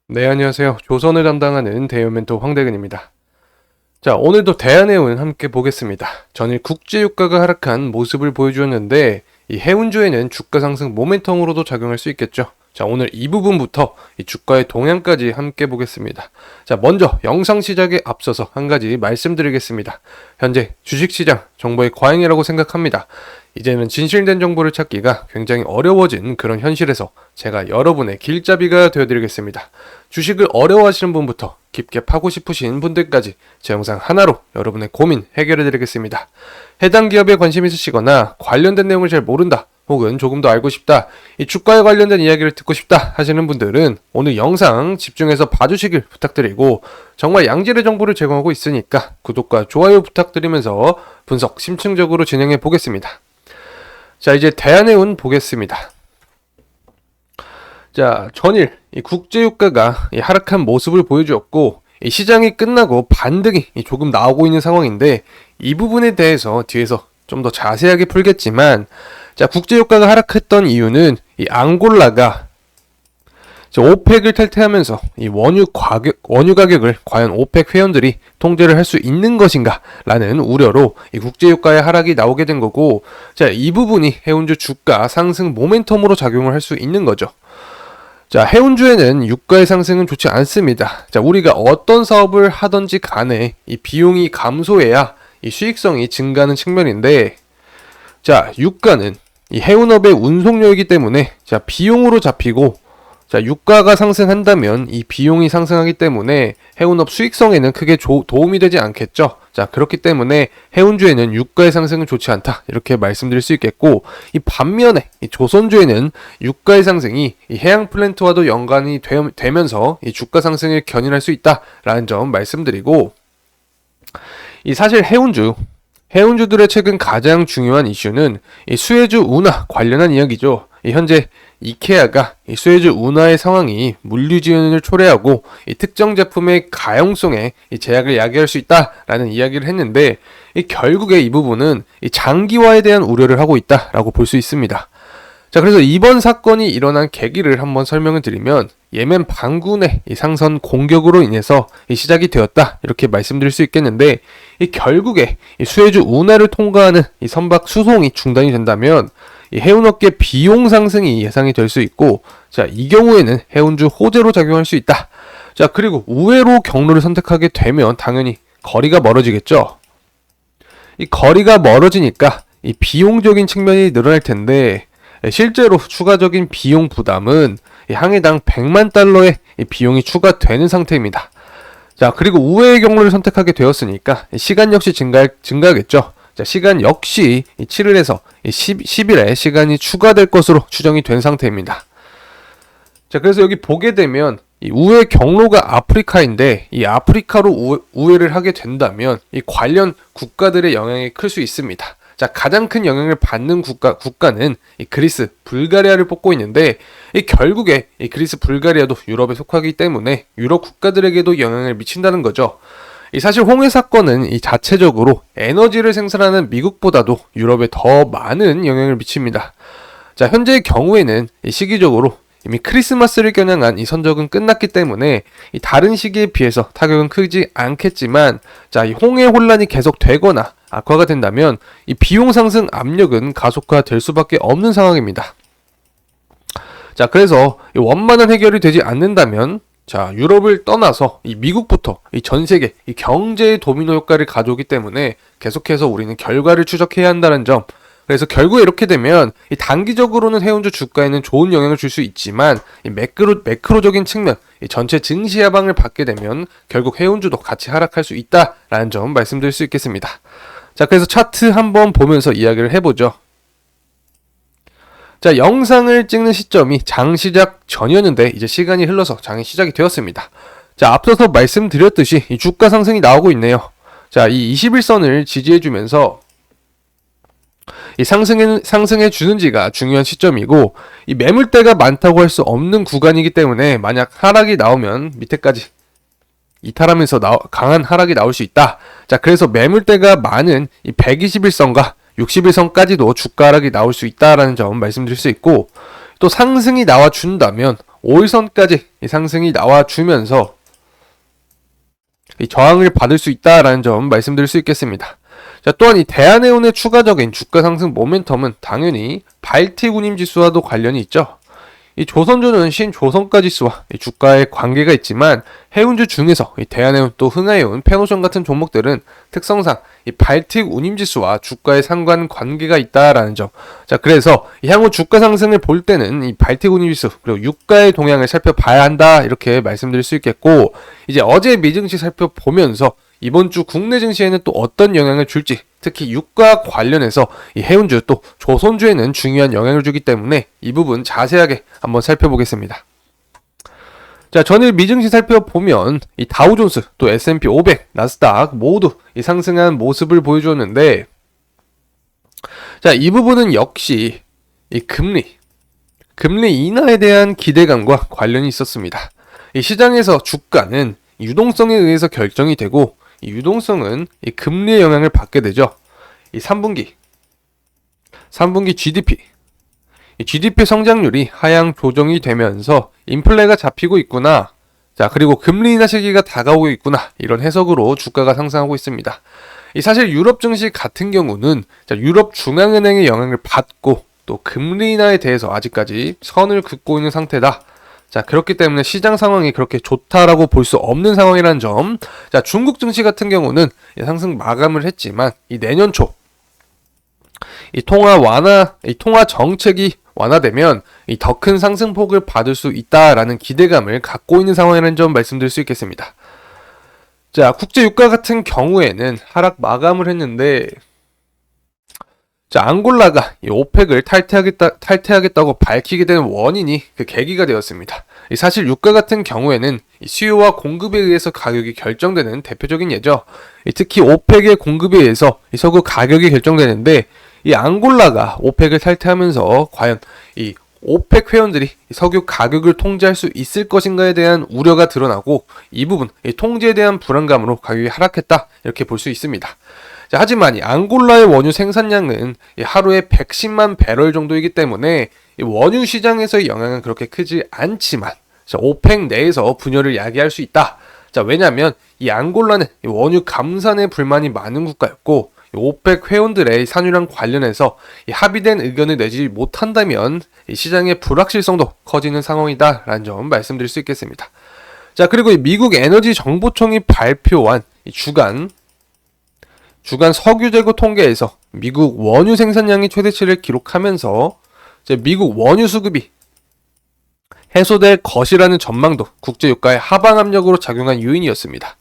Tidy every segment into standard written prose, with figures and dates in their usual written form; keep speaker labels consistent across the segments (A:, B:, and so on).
A: 네, 안녕하세요. 조선을 담당하는 대우멘토 황대근입니다. 자, 오늘도 대한해운 함께 보겠습니다. 전일 국제유가가 하락한 모습을 보여주었는데 이 해운주에는 주가 상승 모멘텀으로도 작용할 수 있겠죠. 자, 오늘 이 부분부터 이 주가의 동향까지 함께 보겠습니다. 자, 먼저 영상 시작에 앞서서 한 가지 말씀드리겠습니다. 현재 주식시장 정보의 과잉이라고 생각합니다. 이제는 진실된 정보를 찾기가 굉장히 어려워진 그런 현실에서 제가 여러분의 길잡이가 되어드리겠습니다. 주식을 어려워하시는 분부터 깊게 파고 싶으신 분들까지 제 영상 하나로 여러분의 고민 해결해드리겠습니다. 해당 기업에 관심 있으시거나 관련된 내용을 잘 모른다, 혹은 조금 더 알고 싶다, 이 주가에 관련된 이야기를 듣고 싶다 하시는 분들은 오늘 영상 집중해서 봐주시길 부탁드리고, 정말 양질의 정보를 제공하고 있으니까 구독과 좋아요 부탁드리면서 분석 심층적으로 진행해 보겠습니다. 자, 이제 대한해운 보겠습니다. 자, 전일 이 국제유가가 하락한 모습을 보여주었고, 이 시장이 끝나고 반등이 조금 나오고 있는 상황인데, 이 부분에 대해서 뒤에서 좀 더 자세하게 풀겠지만, 자, 국제유가가 하락했던 이유는 이 앙골라가 오펙을 탈퇴하면서 이 원유 가격을 과연 오펙 회원들이 통제를 할 수 있는 것인가 라는 우려로 이 국제유가의 하락이 나오게 된 거고, 자, 이 부분이 해운주 주가 상승 모멘텀으로 작용을 할 수 있는 거죠. 자, 해운주에는 유가의 상승은 좋지 않습니다. 자, 우리가 어떤 사업을 하든지 간에 이 비용이 감소해야 이 수익성이 증가하는 측면인데, 자, 유가는 이 해운업의 운송료이기 때문에 자, 비용으로 잡히고, 자, 유가가 상승한다면 이 비용이 상승하기 때문에 해운업 수익성에는 크게 도움이 되지 않겠죠. 자, 그렇기 때문에 해운주에는 유가의 상승은 좋지 않다, 이렇게 말씀드릴 수 있겠고, 이 반면에 이 조선주에는 유가의 상승이 이 해양 플랜트와도 연관이 되면서 이 주가 상승을 견인할 수 있다라는 점 말씀드리고, 이 사실 해운주들의 최근 가장 중요한 이슈는 이 수혜주 운하 관련한 이야기죠. 현재 이케아가 이 수혜주 운하의 상황이 물류 지연을 초래하고 이 특정 제품의 가용성에 이 제약을 야기할 수 있다라는 이야기를 했는데, 결국에 이 부분은 이 장기화에 대한 우려를 하고 있다라고 볼 수 있습니다. 자, 그래서 이번 사건이 일어난 계기를 한번 설명을 드리면, 예멘 반군의 이 상선 공격으로 인해서 이 시작이 되었다, 이렇게 말씀드릴 수 있겠는데, 결국에 이 수혜주 운하를 통과하는 이 선박 수송이 중단이 된다면 이 해운업계 비용 상승이 예상이 될 수 있고, 자, 이 경우에는 해운주 호재로 작용할 수 있다. 자, 그리고 우회로 경로를 선택하게 되면 당연히 거리가 멀어지겠죠. 이 거리가 멀어지니까 이 비용적인 측면이 늘어날 텐데, 실제로 추가적인 비용 부담은 항해당 100만 달러의 비용이 추가되는 상태입니다. 자, 그리고 우회의 경로를 선택하게 되었으니까 시간 역시 증가하겠죠. 자, 시간 역시 7일에서 10일의 시간이 추가될 것으로 추정이 된 상태입니다. 자, 그래서 여기 보게 되면 이 우회 경로가 아프리카인데, 이 아프리카로 우회를 하게 된다면 이 관련 국가들의 영향이 클 수 있습니다. 자, 가장 큰 영향을 받는 국가는 이 그리스, 불가리아를 뽑고 있는데, 결국에 이 그리스, 불가리아도 유럽에 속하기 때문에 유럽 국가들에게도 영향을 미친다는 거죠. 사실 홍해 사건은 이 자체적으로 에너지를 생산하는 미국보다도 유럽에 더 많은 영향을 미칩니다. 자, 현재의 경우에는 시기적으로 이미 크리스마스를 겨냥한 이 선적은 끝났기 때문에 이 다른 시기에 비해서 타격은 크지 않겠지만, 자, 이 홍해 혼란이 계속되거나 악화가 된다면 이 비용 상승 압력은 가속화될 수밖에 없는 상황입니다. 자, 그래서 이 원만한 해결이 되지 않는다면, 자, 유럽을 떠나서 이 미국부터 이 전 세계 이 경제의 도미노 효과를 가져오기 때문에 계속해서 우리는 결과를 추적해야 한다는 점. 그래서 결국에 이렇게 되면 이 단기적으로는 해운주 주가에는 좋은 영향을 줄 수 있지만, 이 매크로적인 측면, 이 전체 증시 하방을 받게 되면 결국 해운주도 같이 하락할 수 있다라는 점 말씀드릴 수 있겠습니다. 자, 그래서 차트 한번 보면서 이야기를 해보죠. 자, 영상을 찍는 시점이 장 시작 전이었는데 이제 시간이 흘러서 장이 시작이 되었습니다. 자, 앞서서 말씀드렸듯이 이 주가 상승이 나오고 있네요. 자, 이 21선을 지지해주면서 이 상승해주는지가 중요한 시점이고, 이 매물대가 많다고 할 수 없는 구간이기 때문에 만약 하락이 나오면 밑에까지 이탈하면서 강한 하락이 나올 수 있다. 자, 그래서 매물대가 많은 이 121선과 60일선까지도 주가 하락이 나올 수 있다라는 점 말씀드릴 수 있고, 또 상승이 나와준다면 5일선까지 이 상승이 나와주면서 이 저항을 받을 수 있다라는 점 말씀드릴 수 있겠습니다. 자, 또한 이 대한해운의 추가적인 주가 상승 모멘텀은 당연히 발틱 운임 지수와도 관련이 있죠. 이 조선주는 신조선가 지수와 이 주가의 관계가 있지만 해운주 중에서 이 대한해운 또 흥하해운, 페노션 같은 종목들은 특성상 이 발틱 운임 지수와 주가의 상관 관계가 있다라는 점. 자, 그래서 향후 주가 상승을 볼 때는 이 발틱 운임 지수 그리고 유가의 동향을 살펴봐야 한다 이렇게 말씀드릴 수 있겠고, 이제 어제 미증시 살펴보면서 이번 주 국내 증시에는 또 어떤 영향을 줄지, 특히 유가 관련해서 이 해운주 또 조선주에는 중요한 영향을 주기 때문에 이 부분 자세하게 한번 살펴보겠습니다. 자, 전일 미증시 살펴보면 이 다우존스 또 S&P 500, 나스닥 모두 이 상승한 모습을 보여주었는데, 자, 이 부분은 역시 이 금리 인하에 대한 기대감과 관련이 있었습니다. 이 시장에서 주가는 유동성에 의해서 결정이 되고, 이 유동성은 이 금리의 영향을 받게 되죠. 이 3분기 GDP, 이 GDP 성장률이 하향 조정이 되면서 인플레가 잡히고 있구나. 자, 그리고 금리 인하 시기가 다가오고 있구나. 이런 해석으로 주가가 상승하고 있습니다. 이 사실 유럽 증시 같은 경우는 유럽 중앙은행의 영향을 받고 또 금리 인하에 대해서 아직까지 선을 긋고 있는 상태다. 자, 그렇기 때문에 시장 상황이 그렇게 좋다라고 볼 수 없는 상황이라는 점. 자, 중국 증시 같은 경우는 상승 마감을 했지만 이 내년 초 이 통화 정책이 완화되면 이 더 큰 상승폭을 받을 수 있다라는 기대감을 갖고 있는 상황이라는 점 말씀드릴 수 있겠습니다. 자, 국제 유가 같은 경우에는 하락 마감을 했는데, 자, 앙골라가 이 오펙을 탈퇴하겠다고 밝히게 된 원인이 그 계기가 되었습니다. 사실 유가 같은 경우에는 수요와 공급에 의해서 가격이 결정되는 대표적인 예죠. 특히 오펙의 공급에 의해서 석유 가격이 결정되는데, 이 앙골라가 오펙을 탈퇴하면서 과연 이 오펙 회원들이 석유 가격을 통제할 수 있을 것인가에 대한 우려가 드러나고, 이 부분, 이 통제에 대한 불안감으로 가격이 하락했다 이렇게 볼 수 있습니다. 자, 하지만 이 앙골라의 원유 생산량은 하루에 110만 배럴 정도이기 때문에 이 원유 시장에서의 영향은 그렇게 크지 않지만, 자, 오펙 내에서 분열을 야기할 수 있다. 자, 왜냐하면 이 앙골라는 이 원유 감산에 불만이 많은 국가였고, 오펙 회원들의 산유량 관련해서 이 합의된 의견을 내지 못한다면 이 시장의 불확실성도 커지는 상황이다라는 점 말씀드릴 수 있겠습니다. 자, 그리고 이 미국 에너지 정보청이 발표한 이 주간 석유 재고 통계에서 미국 원유 생산량이 최대치를 기록하면서 미국 원유 수급이 해소될 것이라는 전망도 국제 유가의 하방 압력으로 작용한 요인이었습니다.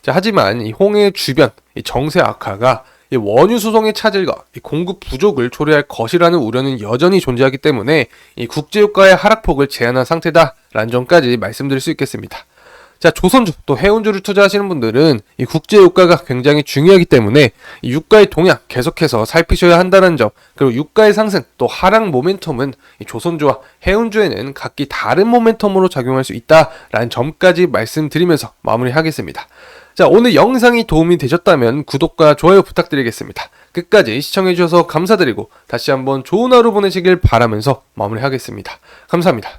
A: 자, 하지만 이 홍해 주변 이 정세 악화가 이 원유 수송의 차질과 이 공급 부족을 초래할 것이라는 우려는 여전히 존재하기 때문에 이 국제 유가의 하락폭을 제한한 상태다라는 점까지 말씀드릴 수 있겠습니다. 자, 조선주 또 해운주를 투자하시는 분들은 이 국제 유가가 굉장히 중요하기 때문에 이 유가의 동향 계속해서 살피셔야 한다는 점, 그리고 유가의 상승 또 하락 모멘텀은 이 조선주와 해운주에는 각기 다른 모멘텀으로 작용할 수 있다라는 점까지 말씀드리면서 마무리하겠습니다. 자, 오늘 영상이 도움이 되셨다면 구독과 좋아요 부탁드리겠습니다. 끝까지 시청해주셔서 감사드리고 다시 한번 좋은 하루 보내시길 바라면서 마무리하겠습니다. 감사합니다.